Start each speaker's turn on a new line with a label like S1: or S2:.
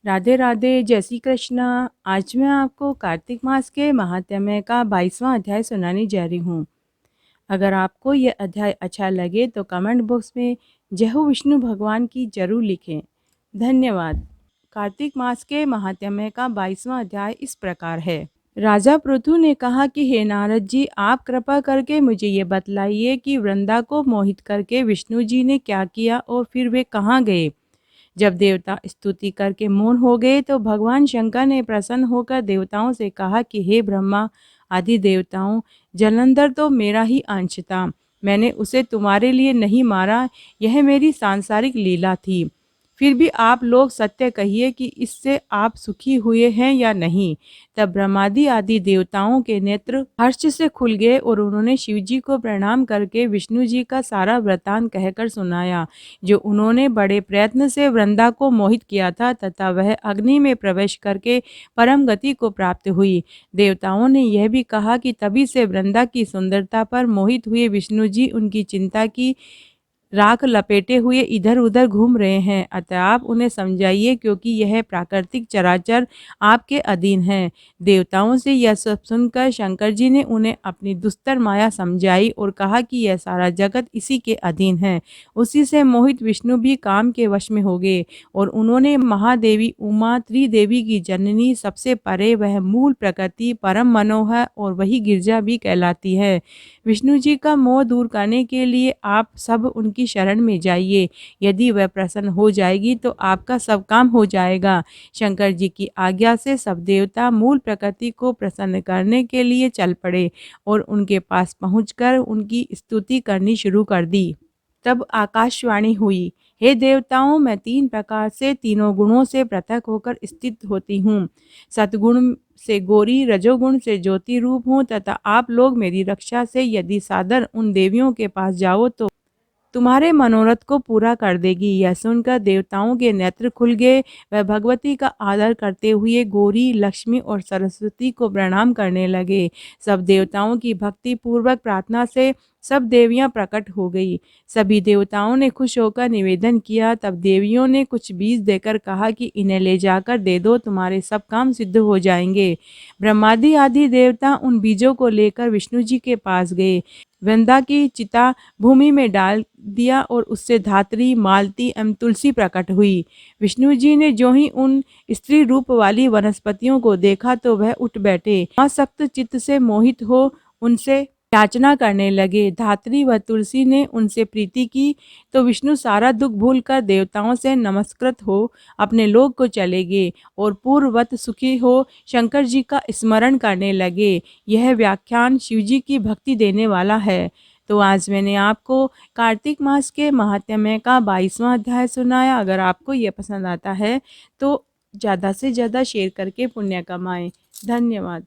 S1: राधे राधे, जय श्री कृष्णा। आज मैं आपको कार्तिक मास के महात्म्य का 22वां अध्याय सुनाने जा रही हूँ। अगर आपको यह अध्याय अच्छा लगे तो कमेंट बॉक्स में जय हो विष्णु भगवान की जरूर लिखें। धन्यवाद। कार्तिक मास के महात्म्य का 22वां अध्याय इस प्रकार है। राजा पृथु ने कहा कि हे नारद जी, आप कृपा करके मुझे ये बतलाइए कि वृंदा को मोहित करके विष्णु जी ने क्या किया और फिर वे कहाँ गए। जब देवता स्तुति करके मौन हो गए तो भगवान शंकर ने प्रसन्न होकर देवताओं से कहा कि हे ब्रह्मा आदि देवताओं, जलंधर तो मेरा ही अंश था। मैंने उसे तुम्हारे लिए नहीं मारा, यह मेरी सांसारिक लीला थी। फिर भी आप लोग सत्य कहिए कि इससे आप सुखी हुए हैं या नहीं। तब ब्रह्मादि आदि देवताओं के नेत्र हर्ष से खुल गए और उन्होंने शिव जी को प्रणाम करके विष्णु जी का सारा वृतांत कहकर सुनाया, जो उन्होंने बड़े प्रयत्न से वृंदा को मोहित किया था तथा वह अग्नि में प्रवेश करके परम गति को प्राप्त हुई। देवताओं ने यह भी कहा कि तभी से वृंदा की सुंदरता पर मोहित हुए विष्णु जी उनकी चिंता की राख लपेटे हुए इधर उधर घूम रहे हैं। अतः आप उन्हें समझाइए, क्योंकि यह प्राकृतिक चराचर आपके अधीन है। देवताओं से यह सब सुनकर शंकर जी ने उन्हें अपनी दुस्तर माया समझाई और कहा कि यह सारा जगत इसी के अधीन है। उसी से मोहित विष्णु भी काम के वश में हो गए और उन्होंने महादेवी उमा त्रिदेवी की जननी, सबसे परे वह मूल प्रकृति परम मनोहर और वही गिरजा भी कहलाती है। विष्णु जी का मोह दूर करने के लिए आप सब उनकी शरण में जाइए। यदि वह प्रसन्न हो जाएगी तो आपका सब काम हो जाएगा। शंकर जी की आज्ञा से सब देवता मूल प्रकृति को प्रसन्न करने के लिए चल पड़े और उनके पास पहुंचकर उनकी स्तुति करनी शुरू कर दी। तब आकाशवाणी हुई, हे देवताओं, मैं 3 प्रकार से तीनों गुणों से पृथक होकर स्थित होती हूँ। सतगुण से गौरी, रजोगुण से ज्योति रूप हूँ तथा आप लोग मेरी रक्षा से यदि सादर उन देवियों के पास जाओ तो तुम्हारे मनोरथ को पूरा कर देगी। यह सुनकर देवताओं के नेत्र खुल गए। वह भगवती का आदर करते हुए गौरी, लक्ष्मी और सरस्वती को प्रणाम करने लगे। सब देवताओं की भक्ति पूर्वक प्रार्थना से सब देवियां प्रकट हो गई। सभी देवताओं ने खुश होकर निवेदन किया। तब देवियों ने कुछ बीज देकर कहा कि इन्हें ले जाकर दे दो, तुम्हारे सब काम सिद्ध हो जाएंगे। ब्रह्मादि आदि देवता उन बीजों को लेकर विष्णु जी के पास गए। वृंदा की चिता भूमि में डाल दिया और उससे धात्री, मालती एवं तुलसी प्रकट हुई। विष्णु जी ने जो ही उन स्त्री रूप वाली वनस्पतियों को देखा तो वह उठ बैठे। आसक्त चित्त से मोहित हो उनसे याचना करने लगे। धात्री व तुलसी ने उनसे प्रीति की तो विष्णु सारा दुख भूलकर देवताओं से नमस्कृत हो अपने लोक को चले गए और पूर्ववत सुखी हो शंकर जी का स्मरण करने लगे। यह व्याख्यान शिव जी की भक्ति देने वाला है। तो आज मैंने आपको कार्तिक मास के महात्म्य का 22वां अध्याय सुनाया। अगर आपको यह पसंद आता है तो ज़्यादा से ज़्यादा शेयर करके पुण्य कमाएं। धन्यवाद।